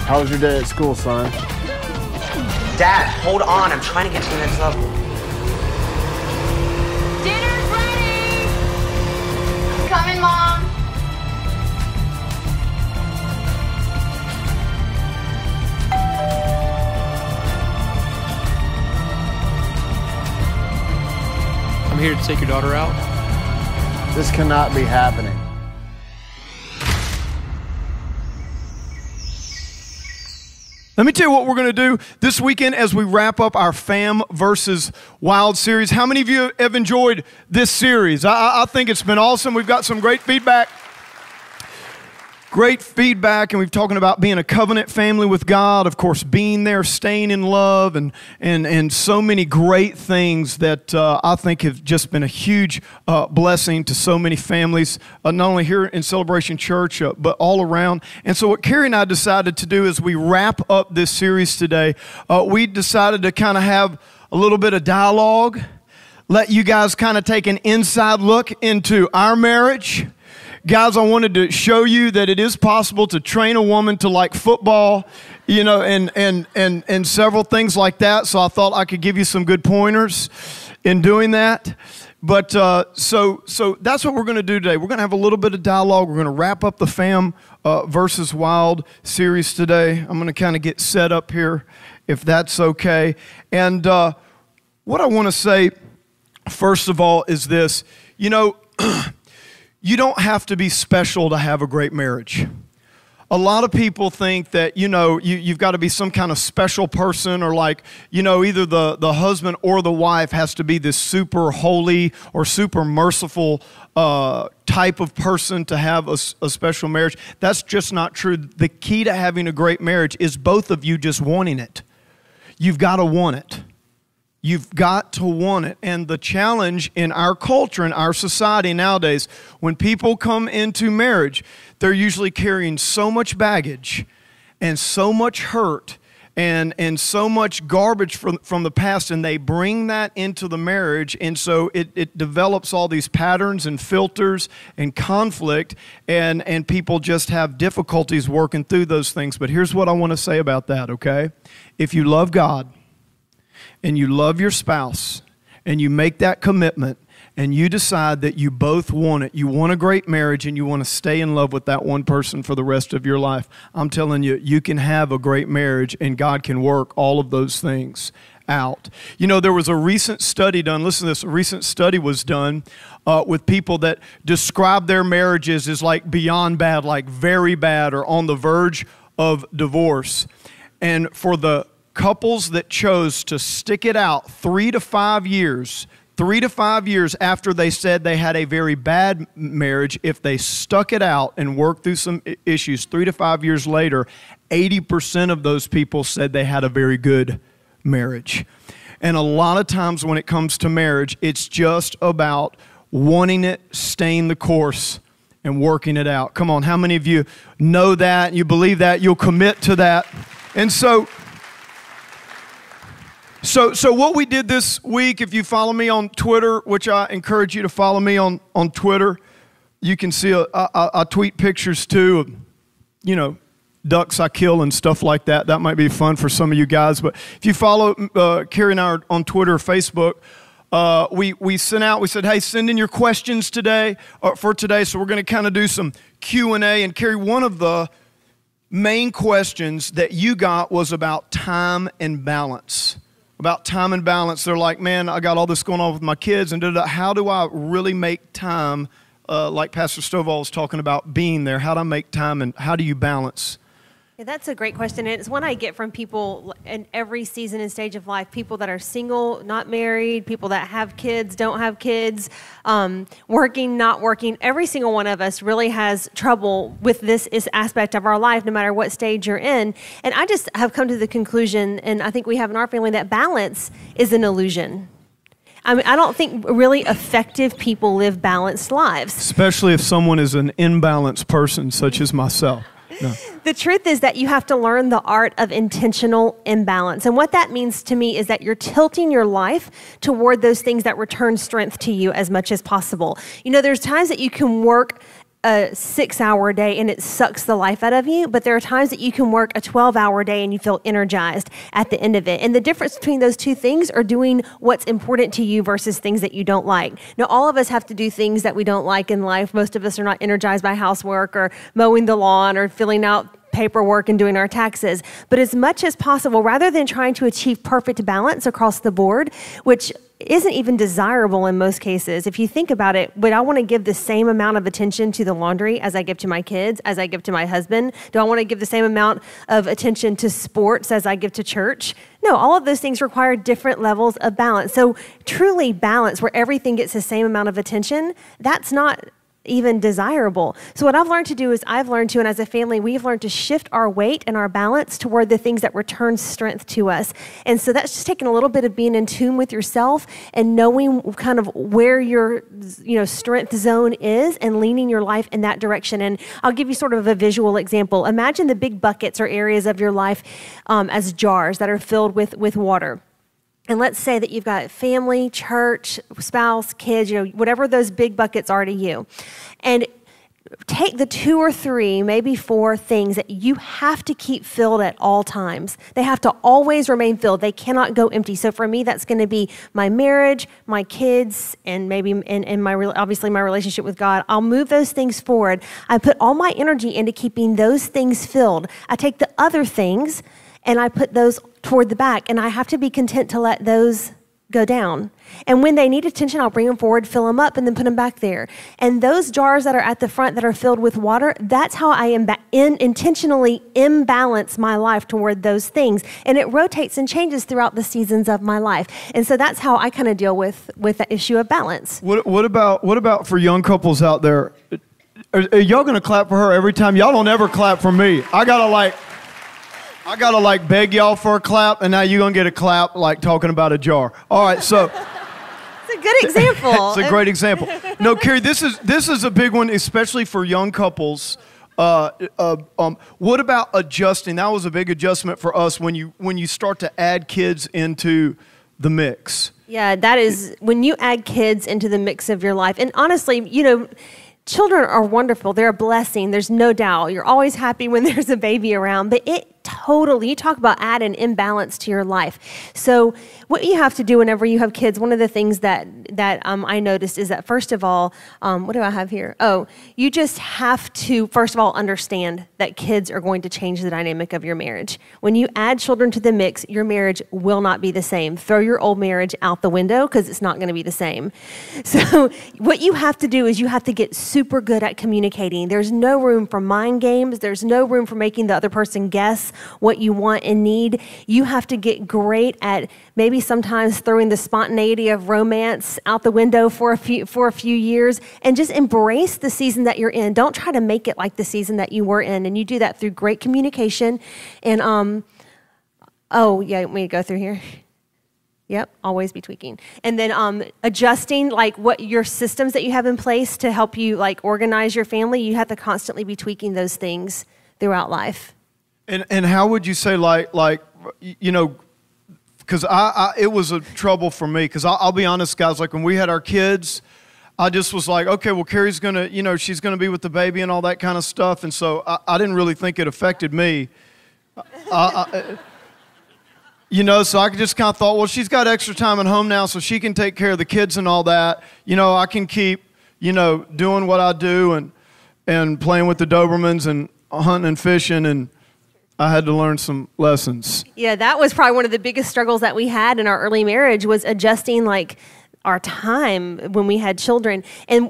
How was your day at school, son? Dad, hold on. I'm trying to get to the next level. Dinner's ready! Coming, Mom. I'm here to take your daughter out. This cannot be happening. Let me tell you what we're going to do this weekend as we wrap up our Fam versus Wild series. How many of you have enjoyed this series? I think it's been awesome. We've got some great feedback. Great feedback, and we've talking about being a covenant family with God, of course, being there, staying in love, and so many great things that I think have just been a huge blessing to so many families, not only here in Celebration Church, but all around. And so what Carrie and I decided to do as we wrap up this series today, we decided to kind of have a little bit of dialogue, let you guys kind of take an inside look into our marriage. Guys, I wanted to show you that it is possible to train a woman to like football, you know, and several things like that. So I thought I could give you some good pointers in doing that. But so that's what we're going to do today. We're going to have a little bit of dialogue. We're going to wrap up the Fam versus Wild series today. I'm going to kind of get set up here, if that's okay. And what I want to say, first of all, is this. You know, you don't have to be special to have a great marriage. A lot of people think that, you know, you've got to be some kind of special person, or like, you know, either the husband or the wife has to be this super holy or super merciful type of person to have a special marriage. That's just not true. The key to having a great marriage is both of you just wanting it. You've got to want it. You've got to want it. And the challenge in our culture, in our society nowadays, when people come into marriage, they're usually carrying so much baggage and so much hurt and so much garbage from the past, and they bring that into the marriage, and so it develops all these patterns and filters and conflict, and people just have difficulties working through those things. But here's what I want to say about that, okay? If you love God, and you love your spouse, and you make that commitment, and you decide that you both want it, you want a great marriage, and you want to stay in love with that one person for the rest of your life, I'm telling you, you can have a great marriage, and God can work all of those things out. You know, there was a recent study done, listen to this, a recent study was done with people that described their marriages as like beyond bad, like very bad, or on the verge of divorce. And for the couples that chose to stick it out 3 to 5 years after they said they had a very bad marriage, if they stuck it out and worked through some issues 3 to 5 years later, 80% of those people said they had a very good marriage. And a lot of times when it comes to marriage, it's just about wanting it, staying the course, and working it out. Come on, how many of you know that, you believe that, you'll commit to that? And so what we did this week, if you follow me on Twitter, which I encourage you to follow me on Twitter, you can see I tweet pictures too of, you know, ducks I kill and stuff like that. That might be fun for some of you guys. But if you follow Carrie and I on Twitter or Facebook, we sent out, we said, hey, send in your questions today, for today. So we're going to kind of do some Q&A. And Carrie, one of the main questions that you got was about time and balance. About time and balance. They're like, man, I got all this going on with my kids, and how do I really make time, like Pastor Stovall was talking about being there, how do I make time, and how do you balance? Yeah, that's a great question. And it's one I get from people in every season and stage of life, people that are single, not married, people that have kids, don't have kids, working, not working. Every single one of us really has trouble with this aspect of our life, no matter what stage you're in. And I just have come to the conclusion, and I think we have in our family, that balance is an illusion. I mean, I don't think really effective people live balanced lives. Especially if someone is an imbalanced person, such as myself. No. The truth is that you have to learn the art of intentional imbalance. And what that means to me is that you're tilting your life toward those things that return strength to you as much as possible. You know, there's times that you can work a 6-hour day and it sucks the life out of you, but there are times that you can work a 12-hour day and you feel energized at the end of it. And the difference between those two things are doing what's important to you versus things that you don't like. Now, all of us have to do things that we don't like in life. Most of us are not energized by housework or mowing the lawn or filling out paperwork and doing our taxes. But as much as possible, rather than trying to achieve perfect balance across the board, which isn't even desirable in most cases, if you think about it, would I want to give the same amount of attention to the laundry as I give to my kids, as I give to my husband? Do I want to give the same amount of attention to sports as I give to church? No, all of those things require different levels of balance. So truly balance, where everything gets the same amount of attention, that's not even desirable. So what I've learned to do is and as a family, we've learned to shift our weight and our balance toward the things that return strength to us. And so that's just taking a little bit of being in tune with yourself and knowing kind of where your, strength zone is and leaning your life in that direction. And I'll give you sort of a visual example. Imagine the big buckets or areas of your life as jars that are filled with water. And let's say that you've got family, church, spouse, kids, whatever those big buckets are to you. And take the 2 or 3, maybe 4 things that you have to keep filled at all times. They have to always remain filled. They cannot go empty. So for me, that's going to be my marriage, my kids, and maybe obviously my relationship with God. I'll move those things forward. I put all my energy into keeping those things filled. I take the other things and I put those toward the back, and I have to be content to let those go down. And when they need attention, I'll bring them forward, fill them up, and then put them back there. And those jars that are at the front that are filled with water, that's how I intentionally imbalance my life toward those things. And it rotates and changes throughout the seasons of my life. And so that's how I kind of deal with the issue of balance. What about for young couples out there? Are y'all going to clap for her every time? Y'all don't ever clap for me. I gotta beg y'all for a clap, and now you're gonna get a clap talking about a jar. All right, so it's a good example. It's a great example. No, Carrie, this is a big one, especially for young couples. What about adjusting? That was a big adjustment for us when you start to add kids into the mix. Yeah, that is when you add kids into the mix of your life. And honestly, children are wonderful. They're a blessing. There's no doubt. You're always happy when there's a baby around, but you talk about add an imbalance to your life. So what you have to do whenever you have kids, one of the things that I noticed is that, first of all, what do I have here? Oh, you just have to, first of all, understand that kids are going to change the dynamic of your marriage. When you add children to the mix, your marriage will not be the same. Throw your old marriage out the window because it's not going to be the same. So what you have to do is you have to get super good at communicating. There's no room for mind games. There's no room for making the other person guess what you want and need. You have to get great at maybe sometimes throwing the spontaneity of romance out the window for a few years and just embrace the season that you're in. Don't try to make it like the season that you were in. And you do that through great communication. And, you want me to go through here? Yep, always be tweaking. And then adjusting what your systems that you have in place to help you organize your family. You have to constantly be tweaking those things throughout life. And how would you say because it was a trouble for me, because I'll be honest, guys, when we had our kids, I just was like, okay, well, Carrie's going to, she's going to be with the baby and all that kind of stuff. And so I didn't really think it affected me. So I just kind of thought, well, she's got extra time at home now, so she can take care of the kids and all that. I can keep, doing what I do and playing with the Dobermans and hunting and fishing, and I had to learn some lessons. Yeah, that was probably one of the biggest struggles that we had in our early marriage, was adjusting our time when we had children. And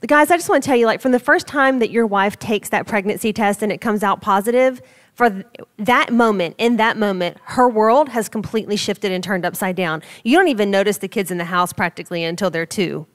guys, I just want to tell you, from the first time that your wife takes that pregnancy test and it comes out positive, for that moment, in that moment, her world has completely shifted and turned upside down. You don't even notice the kids in the house practically until they're 2.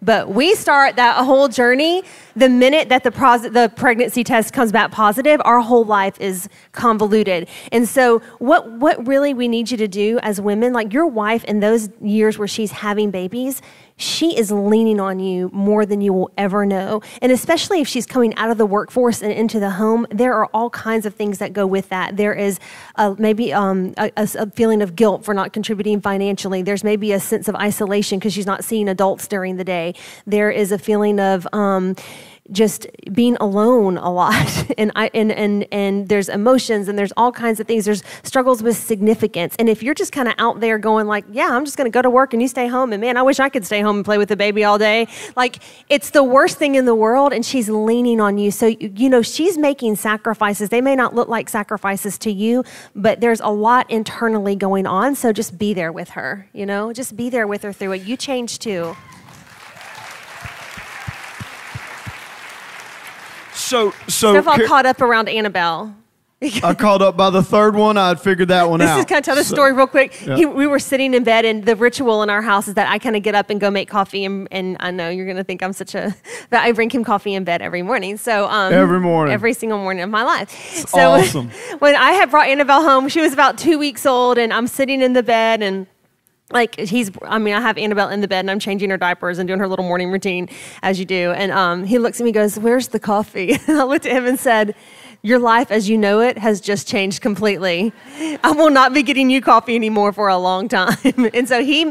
But we start that whole journey the minute that the pregnancy test comes back positive. Our whole life is convoluted. And so what really we need you to do as women, your wife in those years where she's having babies, she is leaning on you more than you will ever know. And especially if she's coming out of the workforce and into the home, there are all kinds of things that go with that. There is maybe a feeling of guilt for not contributing financially. There's maybe a sense of isolation because she's not seeing adults during the day. There is a feeling of just being alone a lot. And there's emotions and there's all kinds of things. There's struggles with significance. And if you're just kind of out there going like, yeah, I'm just going to go to work and you stay home. And man, I wish I could stay home and play with the baby all day. Like, it's the worst thing in the world. And she's leaning on you. So, she's making sacrifices. They may not look like sacrifices to you, but there's a lot internally going on. So just be there with her, just be there with her through it. You change too. So Stuff all caught up around Annabelle. I caught up by the third one. I'd figured that one out. This is kind of tell the story real quick. Yeah. We were sitting in bed, and the ritual in our house is that I kind of get up and go make coffee. And I know you're going to think I'm but I bring him coffee in bed every morning. So every morning, every single morning of my life. It's awesome. When I had brought Annabelle home, she was about 2 weeks old, and I'm sitting in the bed and. I have Annabelle in the bed and I'm changing her diapers and doing her little morning routine as you do. And he looks at me and goes, "Where's the coffee?" And I looked at him and said, "Your life as you know it has just changed completely. I will not be getting you coffee anymore for a long time." And so he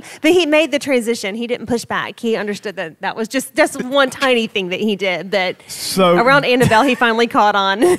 made the transition. He didn't push back. He understood that was just one tiny thing that he did. But around Annabelle, he finally caught on.